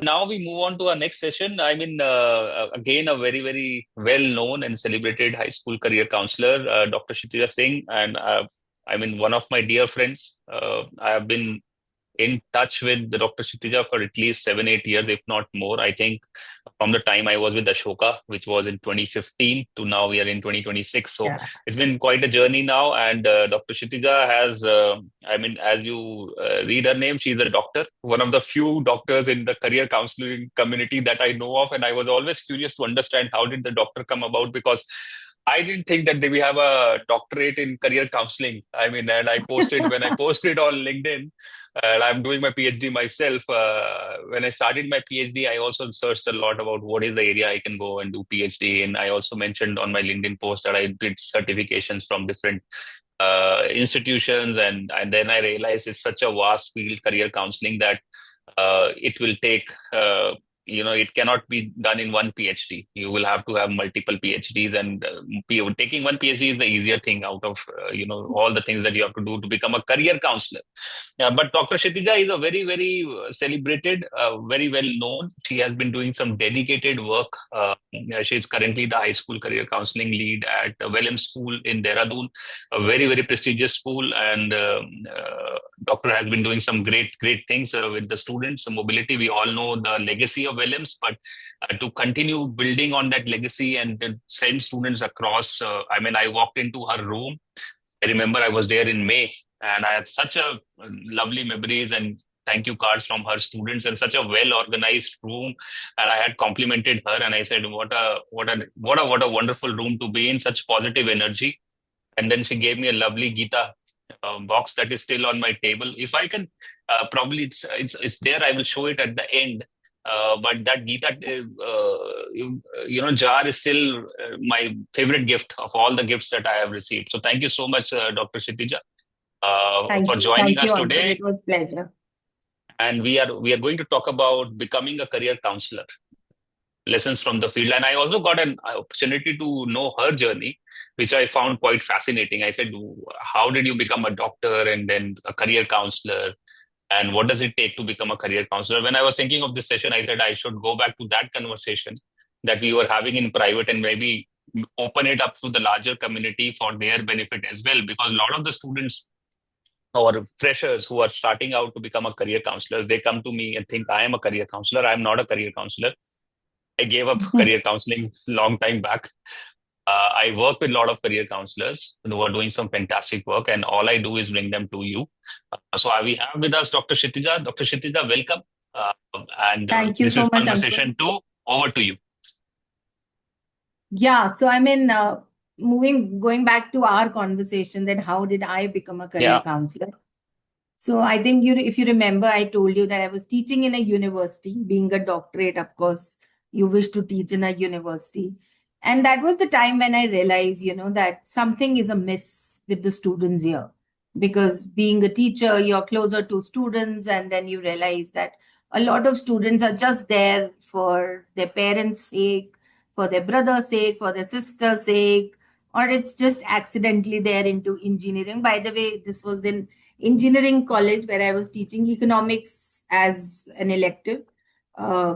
now we move on to our next session. Again, a very, very well-known and celebrated high school career counselor, Dr. Kshitija Singh, and one of my dear friends. I have been in touch with the Dr. Kshitija for at least 7, 8 years, if not more. I think from the time I was with Ashoka, which was in 2015, to now we are in 2026. So Yeah. it's been quite a journey now. And Dr. Kshitija has, as you read her name, she's a doctor, one of the few doctors in the career counseling community that I know of. And I was always curious to understand how did the doctor come about, because I didn't think that we have a doctorate in career counseling. And I posted when I posted on LinkedIn, and I'm doing my PhD myself. When I started my PhD, I also searched a lot about what is the area I can go and do PhD in. I also mentioned on my LinkedIn post that I did certifications from different institutions, and then I realized it's such a vast field, career counseling, that it will take. It cannot be done in one PhD. You will have to have multiple PhDs, and taking one PhD is the easier thing out of all the things that you have to do to become a career counselor. But Dr. Kshitija is a very, very celebrated, very well known. She has been doing some dedicated work. She is currently the high school career counseling lead at Welham School in Dehradun, a very, very prestigious school. And Doctor has been doing some great, great things with the students. So mobility, we all know the legacy of Welham's, but to continue building on that legacy and then send students across. I walked into her room. I remember I was there in May, and I had such a lovely memories and thank you cards from her students, and such a well organized room. And I had complimented her, and I said, "What a wonderful room to be in! Such positive energy." And then she gave me a lovely Gita box that is still on my table. If I can, probably it's there. I will show it at the end. But that Gita, jar is still my favorite gift of all the gifts that I have received. So thank you so much, Dr. Kshitija, for Thank you. joining Thank us you, Ankit. It today. was pleasure. And we are going to talk about becoming a career counselor, lessons from the field. And I also got an opportunity to know her journey, which I found quite fascinating. I said, how did you become a doctor and then a career counselor? And what does it take to become a career counselor? When I was thinking of this session, I said I should go back to that conversation that we were having in private and maybe open it up to the larger community for their benefit as well. Because a lot of the students or freshers who are starting out to become a career counselors, they come to me and think I am a career counselor. I am not a career counselor. I gave up career counseling long time back. I work with a lot of career counselors who are doing some fantastic work, and all I do is bring them to you. We have with us Dr. Kshitija. Dr. Kshitija, welcome. And Thank you This so is much, Ankit. conversation two. Over to you. Yeah, so going back to our conversation, that how did I become a career Yeah. counselor? So I think if you remember, I told you that I was teaching in a university, being a doctorate, of course, you wish to teach in a university. And that was the time when I realized, that something is amiss with the students here. Because being a teacher, you're closer to students, and then you realize that a lot of students are just there for their parents' sake, for their brother's sake, for their sister's sake, or it's just accidentally there into engineering. By the way, this was then engineering college where I was teaching economics as an elective.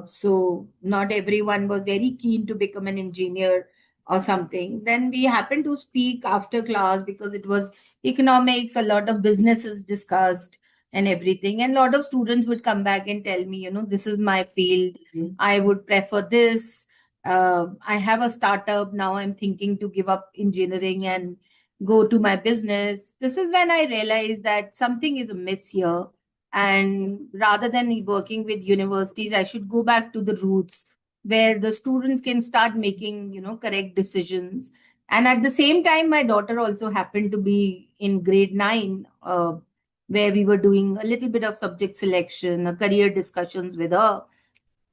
So not everyone was very keen to become an engineer or something. Then we happened to speak after class because it was economics, a lot of businesses discussed and everything. And a lot of students would come back and tell me, this is my field. I would prefer this. I have a startup now. I'm thinking to give up engineering and go to my business. This is when I realized that something is amiss here. And rather than working with universities, I should go back to the roots where the students can start making, correct decisions. And at the same time, my daughter also happened to be in grade nine, where we were doing a little bit of subject selection, career discussions with her.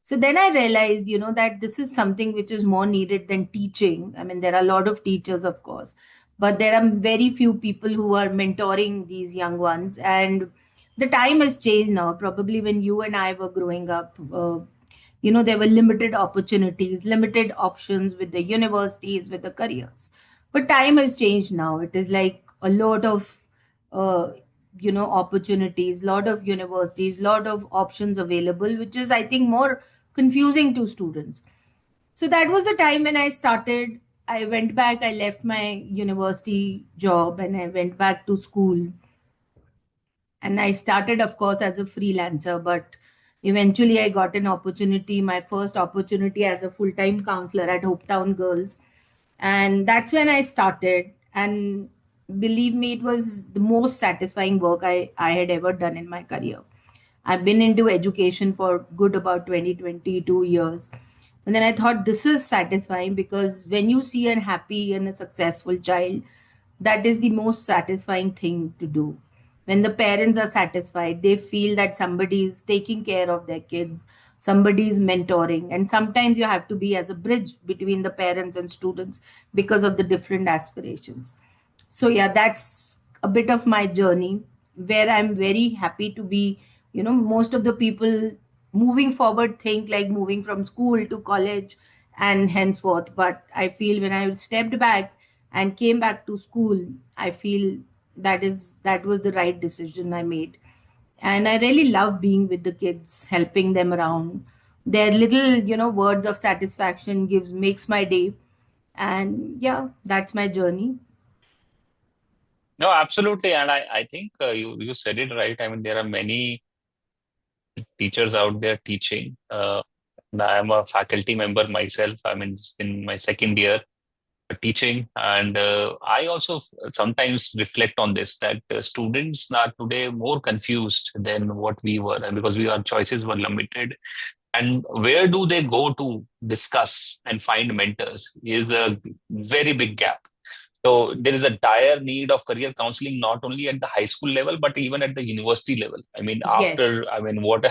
So then I realized, that this is something which is more needed than teaching. I mean, there are a lot of teachers, of course, but there are very few people who are mentoring these young ones. And the time has changed now. Probably when you and I were growing up, there were limited opportunities, limited options with the universities, with the careers. But time has changed now. It is like a lot of uh, opportunities, lot of universities, lot of options available, which is, I think, more confusing to students. So that was the time when I started. I went back, I left my university job and I went back to school. And I started, of course, as a freelancer, but eventually I got an opportunity, my first opportunity as a full time counselor at Hopetown Girls. And that's when I started. And believe me, it was the most satisfying work I had ever done in my career. I've been into education for good about 20-22 years. And then I thought this is satisfying because when you see a happy and a successful child, that is the most satisfying thing to do. When the parents are satisfied, they feel that somebody is taking care of their kids, somebody is mentoring. And sometimes you have to be as a bridge between the parents and students because of the different aspirations. So yeah, that's a bit of my journey where I'm very happy to be. Most of the people moving forward think like moving from school to college and henceforth, but I feel when I stepped back and came back to school, I feel that was the right decision I made. And I really love being with the kids, helping them around. Their little words of satisfaction gives makes my day. And yeah, that's my journey. No, absolutely. And I think you said it right. I mean, there are many teachers out there teaching. And I am a faculty member myself. I'm in my second year teaching, and I also sometimes reflect on this that students are today more confused than what we were, and because our choices were limited. And where do they go to discuss and find mentors is a very big gap. So there is a dire need of career counseling, not only at the high school level, but even at the university level. I mean, Yes. what,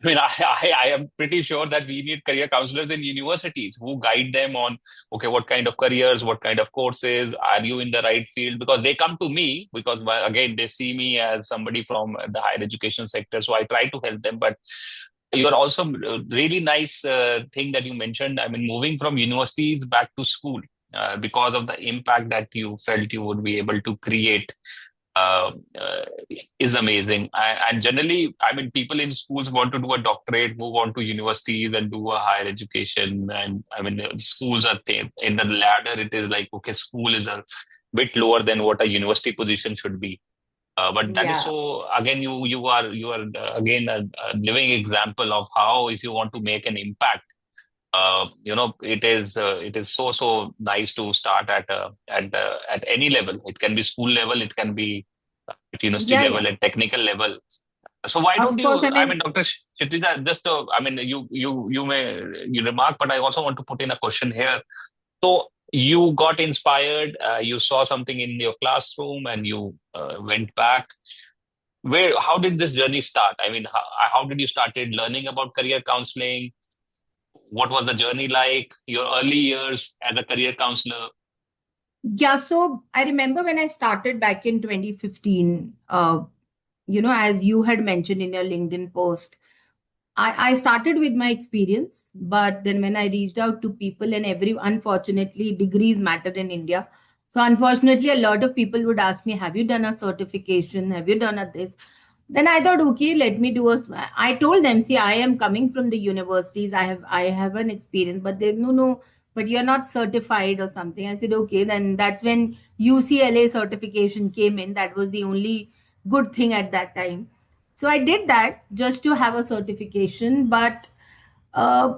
I am pretty sure that we need career counselors in universities who guide them on, okay, what kind of careers, what kind of courses, are you in the right field? Because they come to me because, well, again, they see me as somebody from the higher education sector. So I try to help them. But you are also really nice thing that you mentioned. I mean, moving from universities back to school because of the impact that you felt you would be able to create uh, uh, is amazing. And generally, I mean, people in schools want to do a doctorate, move on to universities and do a higher education. And I mean, schools are in the ladder. It is like, okay, school is a bit lower than what a university position should be. But that is Yeah. so, again, you are again a living example of how, if you want to make an impact, it is so nice to start at any level. It can be school level, it can be at university Yeah, level, yeah. at technical level. So why don't Of course, you? I I mean, mean, Dr. Kshitija, just I mean, you may you remark, but I also want to put in a question here. So you got inspired, you saw something in your classroom, and you went back. How did this journey start? I mean, how did you started learning about career counseling? What was the journey like? Your early years as a career counselor? yeah, so I remember when I started back in 2015, as you had mentioned in your LinkedIn post, I started with my experience, but then when I reached out to people, and unfortunately, degrees matter in India. So, unfortunately, a lot of people would ask me, have you done a certification? Have you done a this? Then I thought, okay, let me do I told them, see, I am coming from the universities. I have an experience, but they, no, no, but you're not certified or something. I said, okay, then that's when UCLA certification came in. That was the only good thing at that time. So I did that just to have a certification. But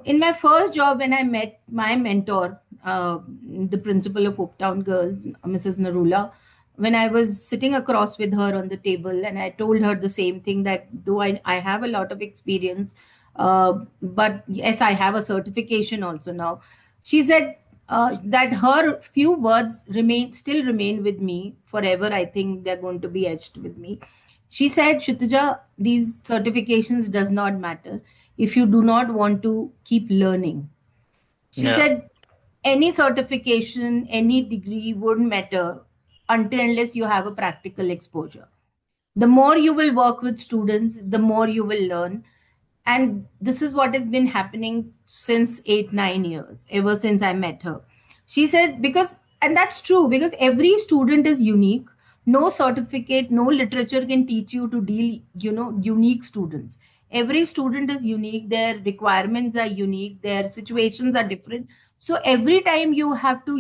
in my first job, when I met my mentor, the principal of Hopetown Girls, Mrs. Narula, when I was sitting across with her on the table, and I told her the same thing that though I have a lot of experience, but yes, I have a certification also now. She said that her few words still remain with me forever. I think they're going to be etched with me. She said, Shitija, these certifications does not matter if you do not want to keep learning. She Yeah, said, any certification, any degree wouldn't matter until unless you have a practical exposure. The more you will work with students, the more you will learn. And this is what has been happening since 8, 9 years, ever since I met her. She said, because, and that's true, because every student is unique. no certificate, no literature can teach you to deal, unique students. Every student is unique, their requirements are unique, their situations are different. So every time you have to,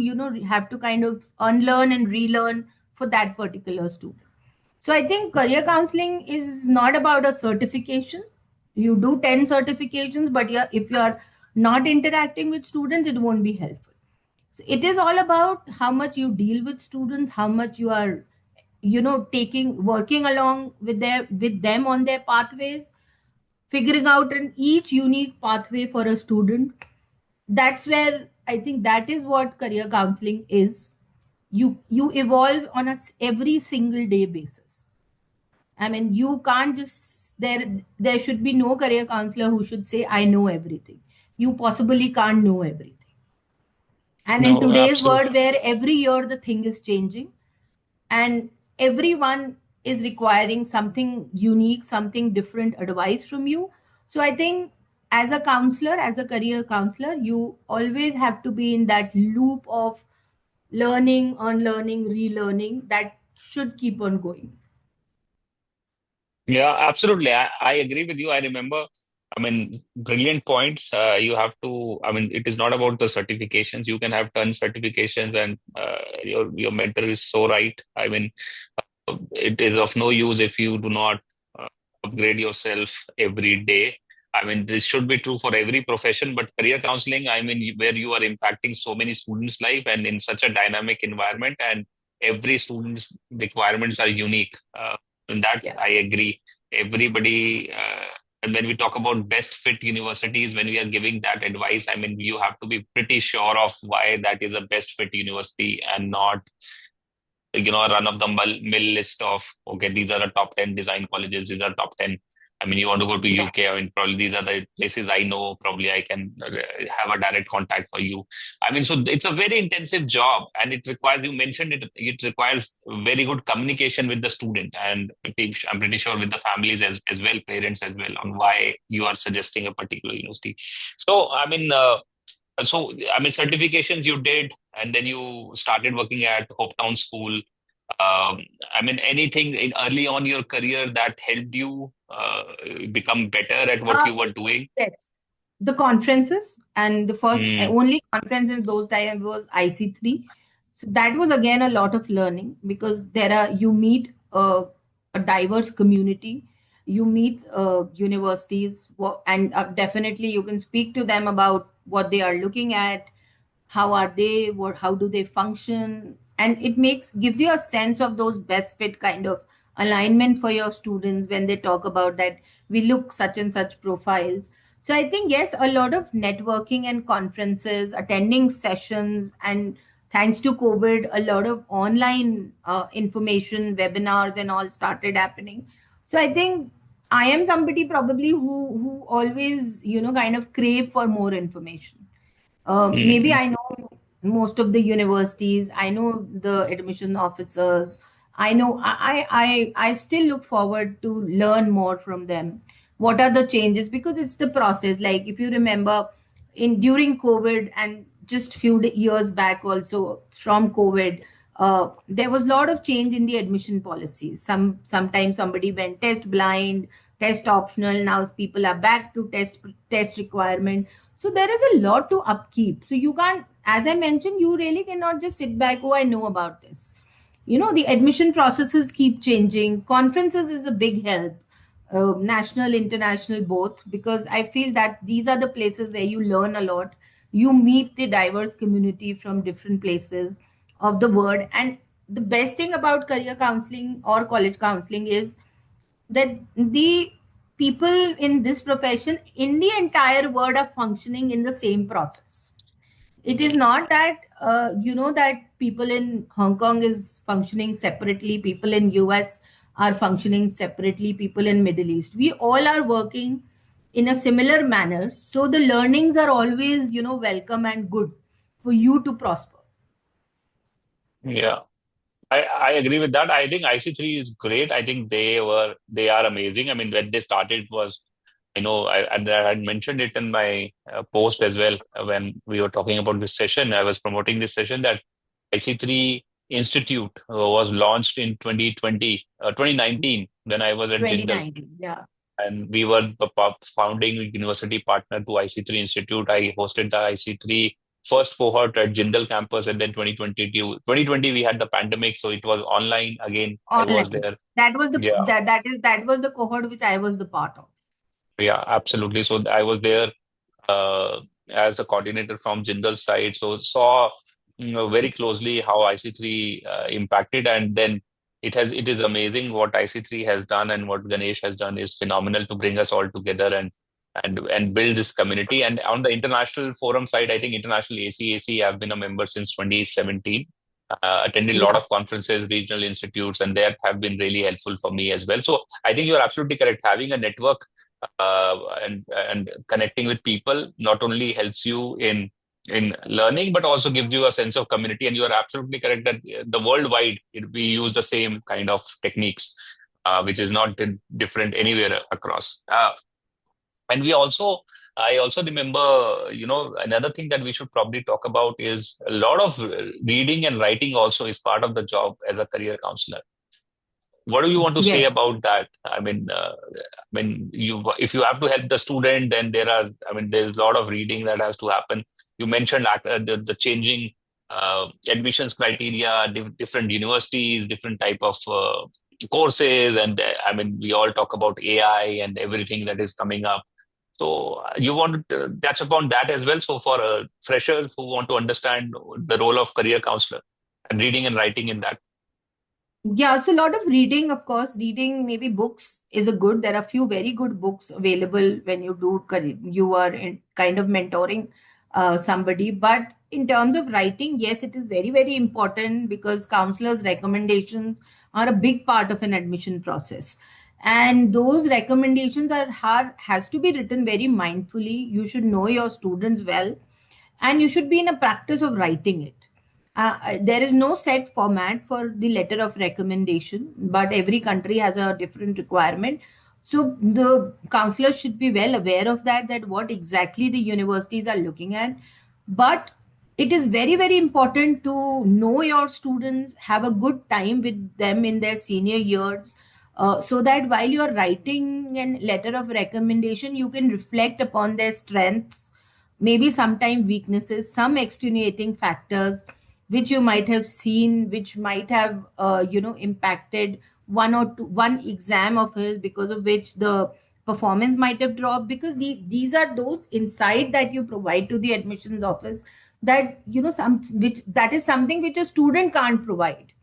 have to kind of unlearn and relearn for that particular student. So I think career counseling is not about a certification. You do 10 certifications, but if you're not interacting with students, it won't be helpful. So it is all about how much you deal with students, how much you are, working along with them on their pathways, figuring out an each unique pathway for a student. That's where I think that is what career counseling is. You evolve on every single day basis. I mean, you can't just there should be no career counselor who should say I know everything. You possibly can't know everything. And in No, today's absolutely. world where every year the thing is changing and everyone is requiring something unique, something different advice from you. So I think as a counselor, as a career counselor, you always have to be in that loop of learning, unlearning, relearning that should keep on going. Yeah, absolutely. I agree with you. I remember, I mean, brilliant points. You have to, I mean, it is not about the certifications. You can have 10 certifications, and your mentor is so right. I mean, it is of no use if you do not uh, upgrade yourself every day. I mean, this should be true for every profession, but career counseling, I mean, where you are impacting so many students' life and in such a dynamic environment, and every student's requirements are unique. In that, Yeah. I agree. Everybody, and when we talk about best fit universities, when we are giving that advice, I mean, you have to be pretty sure of why that is a best fit university and not a run of the mill list of, okay, these are the top 10 design colleges, these are top 10. I mean, you want to go to Yeah. UK, I mean, probably these are the places I know, probably I can have a direct contact for you. I mean, so it's a very intensive job, and it requires, you mentioned it requires very good communication with the student, and I'm pretty sure with the families as well, parents as well, on why you are suggesting a particular university. So, I mean, certifications you did, and then you started working at Hopetown School. I mean, anything in early on your career that helped you become better at what Uh, you were doing? yes. The conferences, and the first Mm, only conference in those times was IC3. So that was again a lot of learning because you meet a diverse community, you meet universities, and definitely you can speak to them about what they are looking at, how are they, how do they function, and it gives you a sense of those best fit kind of alignment for your students when they talk about that we look such and such profiles. So I think yes, a lot of networking and conferences, attending sessions, and thanks to COVID, a lot of online information, webinars, and all started happening. So I think I am somebody probably who always kind of crave for more information. Maybe mm, I know most of the universities. I know the admission officers. I know I still look forward to learn more from them. What are the changes? Because it's the process. Like if you remember, in during COVID and just few years back, also from COVID, there was a lot of change in the admission policies. Sometimes somebody went test blind, test optional. Now people are back to test requirement. So there is a lot to upkeep. So you can't, as I mentioned, you really cannot just sit back, oh, I know about this. The admission processes keep changing. Conferences is a big help, national, international, both, because I feel that these are the places where you learn a lot. You meet the diverse community from different places of the world. And the best thing about career counseling or college counseling is that the people in this profession in the entire world are functioning in the same process. It is not that that people in Hong Kong is functioning separately, people in US are functioning separately, people in Middle East, we all are working in a similar manner, so the learnings are always welcome and good for you to prosper. yeah. I agree with that. I think IC3 is great. I think they are amazing. I mean, when they started was, and I had mentioned it in my post as well when we were talking about this session. I was promoting this session that IC3. Institute was launched in 2019 when I was at Jindal. 2019. Yeah. And we were the founding university partner to IC3 Institute. I hosted the IC3 first cohort at Jindal campus, and then 2020 we had the pandemic, so it was online again. I was Online. there. That was the Yeah, that was the cohort which I was the part of. yeah, absolutely. So I was there as the coordinator from Jindal side, so saw very closely how IC3 impacted, and then it is amazing what IC3 has done, and what Ganesh has done is phenomenal to bring us all together and build this community. And on the international forum side, I think international ACAC, I've been a member since 2017. Attended a lot Yeah. of conferences, regional institutes, and they have been really helpful for me as well. So I think you're absolutely correct. Having a network and connecting with people not only helps you in learning, but also gives you a sense of community. And you are absolutely correct that the worldwide we use the same kind of techniques, which is not different anywhere across. And I also remember, another thing that we should probably talk about is a lot of reading and writing also is part of the job as a career counselor. What do you want to say Yes. about that? You if you have to help the student, then there's a lot of reading that has to happen. You mentioned the changing admissions criteria, different universities, different type of courses, and we all talk about AI and everything that is coming up. So you want to touch upon that as well. So for freshers who want to understand the role of career counselor and reading and writing in that. Yeah, so a lot of reading, of course, reading maybe books is a good. There are few very good books available when you do you are in kind of mentoring somebody. But in terms of writing, yes, it is very, very important because counselors' recommendations are a big part of an admission process. And those recommendations are hard, has to be written very mindfully. You should know your students well, and you should be in a practice of writing it. There is no set format for the letter of recommendation, but every country has a different requirement. So the counselors should be well aware of that what exactly the universities are looking at. But it is very, very important to know your students, have a good time with them in their senior years, so that while you are writing a letter of recommendation, you can reflect upon their strengths, maybe sometime weaknesses, some extenuating factors which you might have seen, which might have impacted one exam of his, because of which the performance might have dropped. Because these are those insight that you provide to the admissions office, that some which that is something which a student can't provide.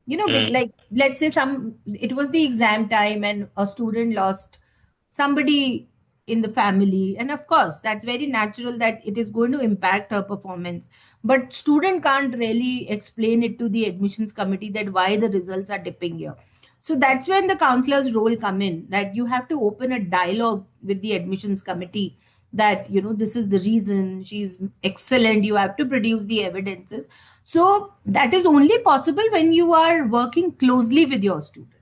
Mm, Like, let's say some it was the exam time and a student lost somebody in the family, and of course that's very natural that it is going to impact her performance, but student can't really explain it to the admissions committee that why the results are dipping here. So that's when the counselor's role come in, that you have to open a dialogue with the admissions committee, that this is the reason she's excellent, you have to produce the evidences. So that is only possible when you are working closely with your student.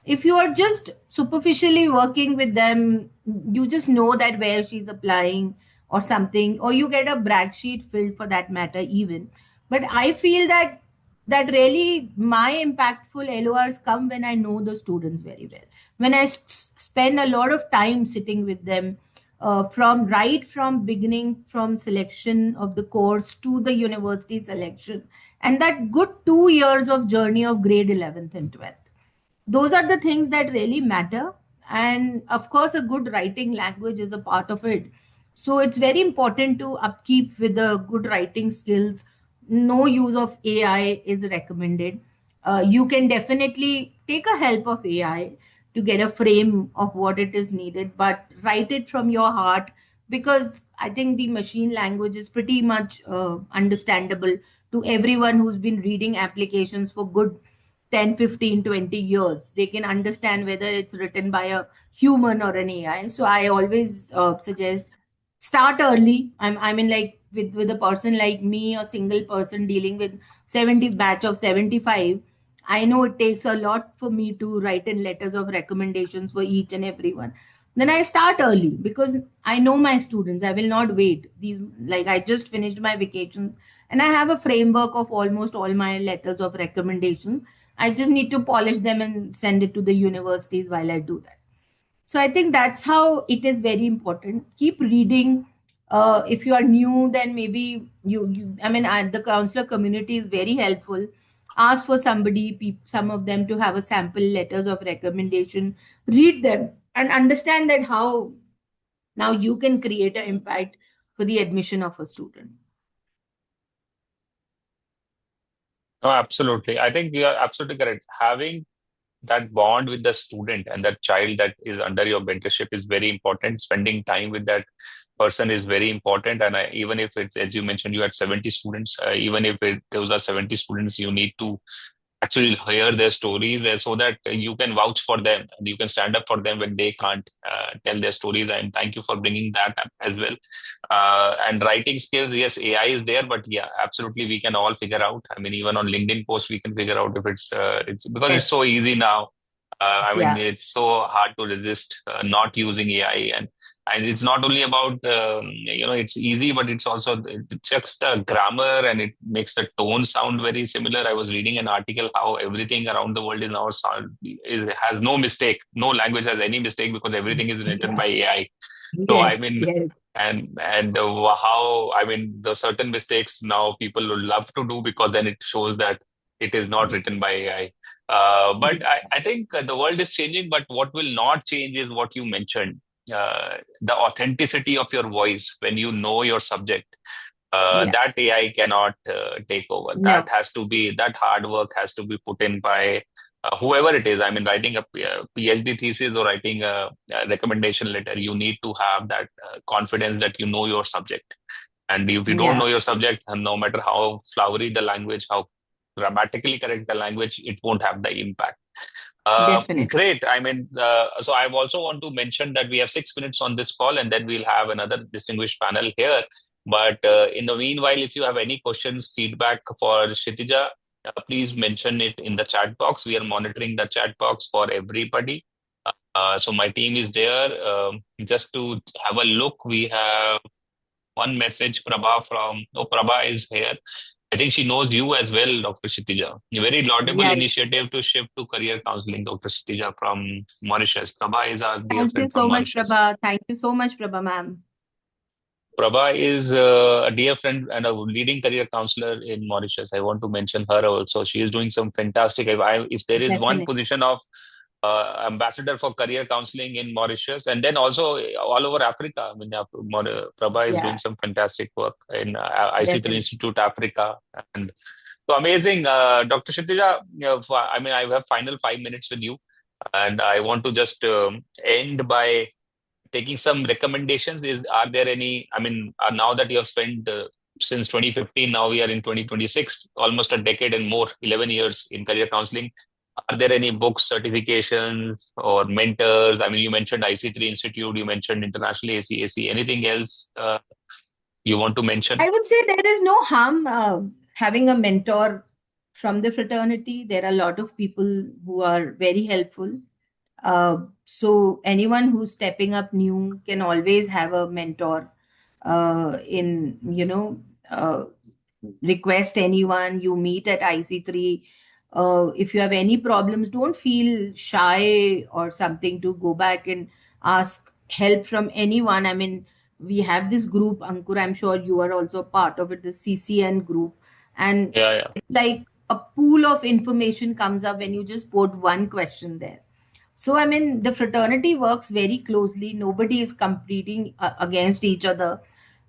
If you are just superficially working with them, you just know that where she's applying or something, or you get a brag sheet filled for that matter, even. But I feel that really my impactful LORs come when I know the students very well. When I spend a lot of time sitting with them, from beginning, from selection of the course to the university selection, and that good 2 years of journey of grade 11th and 12th, those are the things that really matter. And of course a good writing language is a part of it, so it's very important to upkeep with the good writing skills. No use of AI is recommended. You can definitely take a help of AI to get a frame of what it is needed, but write it from your heart, because I think the machine language is pretty much understandable to everyone who's been reading applications for good 10, 15, 20 years. They can understand whether it's written by a human or an AI. So I always suggest start early. I mean, like with a person like me, a single person dealing with 70 batch of 75, I know it takes a lot for me to write in letters of recommendations for each and everyone. Then I start early because I know my students. I will not wait. These, like, I just finished my vacations And I have a framework of almost all my letters of recommendations. I just need to polish them and send it to the universities while I do that. So I think that's how it is very important. Keep reading. If you are new, then maybe the counselor community is very helpful. Ask for somebody, some of them to have a sample letters of recommendation. Read them and understand that how now you can create an impact for the admission of a student. No, absolutely. I think you are absolutely correct. Having that bond with the student and that child that is under your mentorship is very important. Spending time with that person is very important. And even if it's, as you mentioned, you had 70 students, even if those are 70 students, you need to actually hear their stories there so that you can vouch for them and you can stand up for them when they can't tell their stories. And thank you for bringing that up as well. And writing skills, yes, AI is there, but yeah, absolutely, we can all figure out. I mean, even on LinkedIn posts, we can figure out if it's because it's so Yes. easy now. I mean, Yeah. it's so hard to resist not using AI, and it's not only about it's easy, but it's also it checks the grammar and it makes the tone sound very similar. I was reading an article how everything around the world is now has no mistake, no language has any mistake because everything is written Yeah. by AI. So I Yes. mean, Yes. and how I mean the certain mistakes now people will love to do because then it shows that it is not written by AI. But I think the world is changing, but what will not change is what you mentioned, the authenticity of your voice when you know your subject. Yeah. That AI cannot take over. No. That hard work has to be put in by whoever it is. I mean, writing a PhD thesis or writing a recommendation letter, you need to have that confidence that you know your subject. And if you don't Yeah. know your subject, and no matter how flowery the language, how grammatically correct the language, it won't have the impact. Definitely. Great. I mean, so I also want to mention that we have 6 minutes on this call, and then we'll have another distinguished panel here. But in the meanwhile, if you have any questions, feedback for Kshitija, please mention it in the chat box. We are monitoring the chat box for everybody. So my team is there. Just to have a look, we have one message, Prabha is here. I think she knows you as well, Dr. Kshitija. A very laudable Yeah. initiative to shift to career counseling, Dr. Kshitija from Mauritius. Prabha is our dear Thank you friend from so much, Mauritius. Prabha. Thank you so much, Prabha, ma'am. Prabha is a dear friend and a leading career counselor in Mauritius. I want to mention her also. She is doing some fantastic. If there is one Definitely. position of ambassador for career counseling in Mauritius, and then also all over Africa. I mean, Prabha is doing Yeah. some fantastic work in IC3 Definitely. Institute Africa, and so amazing, Dr. Kshitija. I mean, I have final 5 minutes with you, and I want to just end by taking some recommendations. Are there any? I mean, now that you have spent since 2015, now we are in 2026, almost a decade and more, 11 years in career counseling. Are there any books, certifications, or mentors? I mean, you mentioned IC3 Institute, you mentioned International ACAC. Anything else you want to mention? I would say there is no harm having a mentor from the fraternity. There are a lot of people who are very helpful. So anyone who's stepping up new can always have a mentor in request anyone you meet at IC3. If you have any problems, don't feel shy or something to go back and ask help from anyone. I mean, we have this group, Ankur, I'm sure you are also part of it, the CCN group. And Yeah, yeah. it's like a pool of information comes up when you just put one question there. So, I mean, the fraternity works very closely. Nobody is competing against each other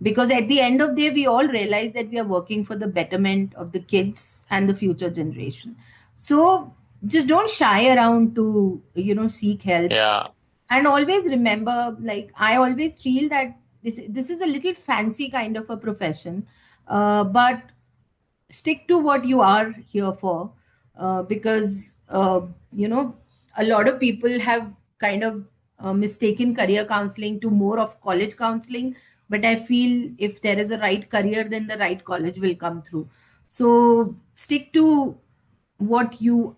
because at the end of the day, we all realize that we are working for the betterment of the kids and the future generation. So, just don't shy around to, seek help. Yeah. And always remember, like, I always feel that this is a little fancy kind of a profession, but stick to what you are here for because a lot of people have kind of mistaken career counseling to more of college counseling, but I feel if there is a right career, then the right college will come through. So stick to what you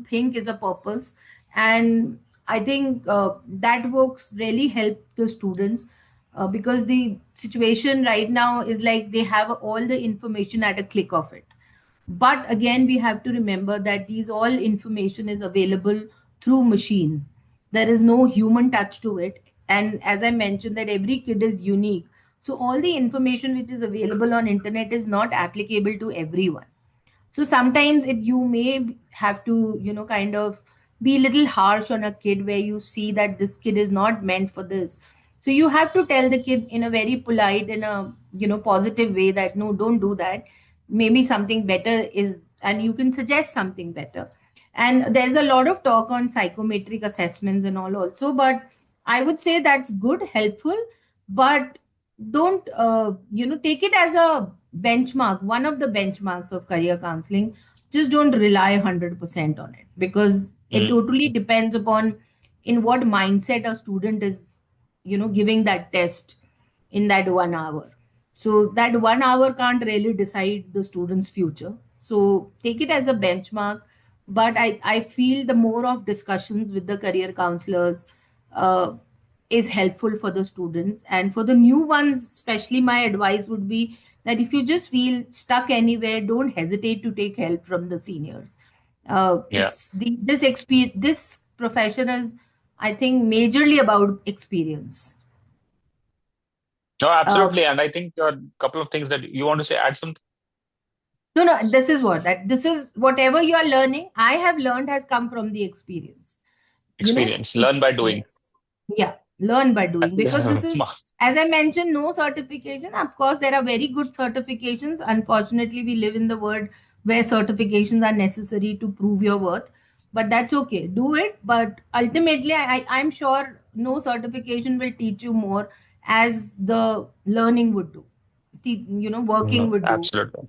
think is a purpose, and I think that works really help the students. because the situation right now is like they have all the information at a click of it. But again, we have to remember that these all information is available through machine. There is no human touch to it. And as I mentioned, that every kid is unique. So all the information which is available on internet is not applicable to everyone. So sometimes it you may have to, kind of be a little harsh on a kid where you see that this kid is not meant for this. So you have to tell the kid in a very polite, in a, positive way that no, don't do that. Maybe something better is, and you can suggest something better. And there's a lot of talk on psychometric assessments and all also, but I would say that's good, helpful, but don't take it as a benchmark, one of the benchmarks of career counseling. Just don't rely 100% on it, because it Mm. totally depends upon in what mindset a student is, giving that test in that 1 hour. So that 1 hour can't really decide the student's future. So take it as a benchmark. But I feel the more of discussions with the career counselors uh, is helpful for the students. And for the new ones, especially, my advice would be that if you just feel stuck anywhere, don't hesitate to take help from the seniors. Yeah. This profession is, I think, majorly about experience. No, Uh, absolutely. And I think a couple of things that you want to say, add some no, no, this is whatever you are learning. I have learned has come from the experience. you know experience. Learn by doing. yes, yeah, learn by doing, because this is, Must. as I mentioned, no certification. Of course there are very good certifications. Unfortunately, we live in the world where certifications are necessary to prove your worth, but that's okay, do it. But ultimately, I'm sure no certification will teach you more as the learning would do. Working No, would do. absolutely.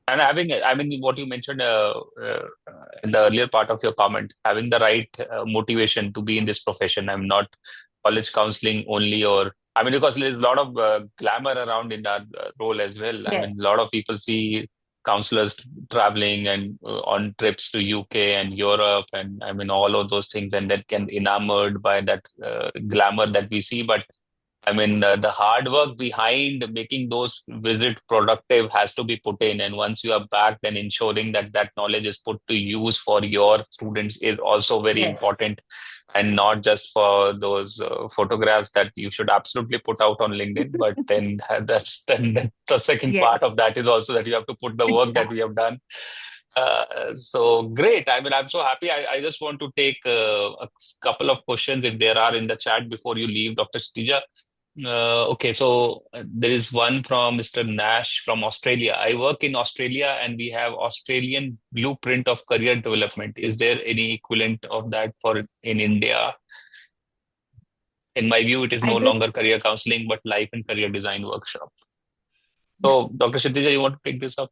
And having, I mean, what you mentioned in the earlier part of your comment, having the right motivation to be in this profession. I'm not college counseling only, or I mean, because there's a lot of glamour around in that role as well. I Yes, mean, a lot of people see counselors traveling and on trips to UK and Europe, and I mean, all of those things, and that can enamored by that glamour that we see. But I mean, the hard work behind making those visits productive has to be put in. And once you are back, then ensuring that that knowledge is put to use for your students is also very yes, important. And not just for those photographs that you should absolutely put out on LinkedIn, but then that's the second yes. part of that is also that you have to put the work that we have done. So great. I mean, I'm so happy. I just want to take a couple of questions if there are in the chat before you leave, Dr. Stija. Okay, so there is one from Mr. Nash from Australia. I work in Australia and we have Australian blueprint of career development. Is there any equivalent of that for in India? In my view, it is I no don't longer career counseling, but life and career design workshop. So, Dr. Kshitija, you want to take this up?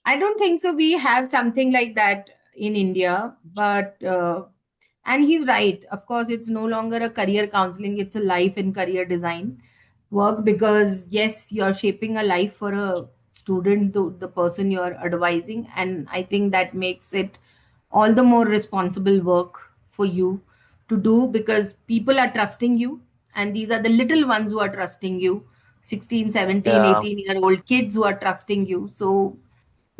I don't think so. We have something like that in India, but and he's right. Of course, it's no longer a career counseling; it's a life and career design work, because yes, you're shaping a life for a student, the person you're advising, and I think that makes it all the more responsible work for you to do, because people are trusting you, and these are the little ones who are trusting you. 16, 17, Yeah. 18-year-old kids who are trusting you. So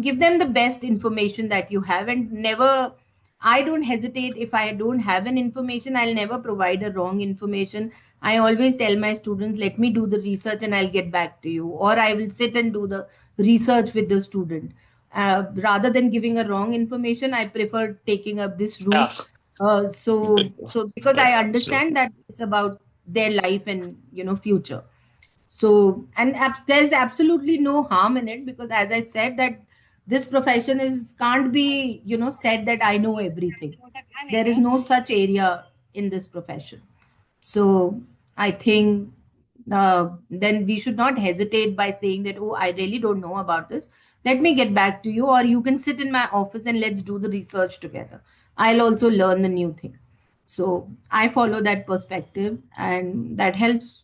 give them the best information that you have, and never, I don't hesitate. If I don't have an information, I'll never provide a wrong information. I always tell my students, let me do the research and I'll get back to you, or I will sit and do the research with the student. Rather than giving a wrong information, I prefer taking up this Yeah. route. So because Yeah, I understand absolutely. that it's about their life and future. So, and there's absolutely no harm in it, because as I said, that this profession is can't be said that I know everything. There is no such area in this profession. So I think then we should not hesitate by saying that, oh, I really don't know about this, let me get back to you, or you can sit in my office and let's do the research together. I'll also learn the new thing. So I follow that perspective, and that helps.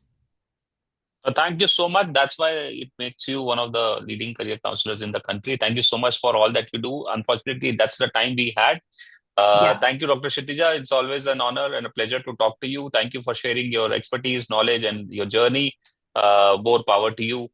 Thank you so much. That's why it makes you one of the leading career counselors in the country. Thank you so much for all that you do. Unfortunately, that's the time we had. Yeah. Thank you, Dr. Kshitija. It's always an honor and a pleasure to talk to you. Thank you for sharing your expertise, knowledge, and your journey. More power to you.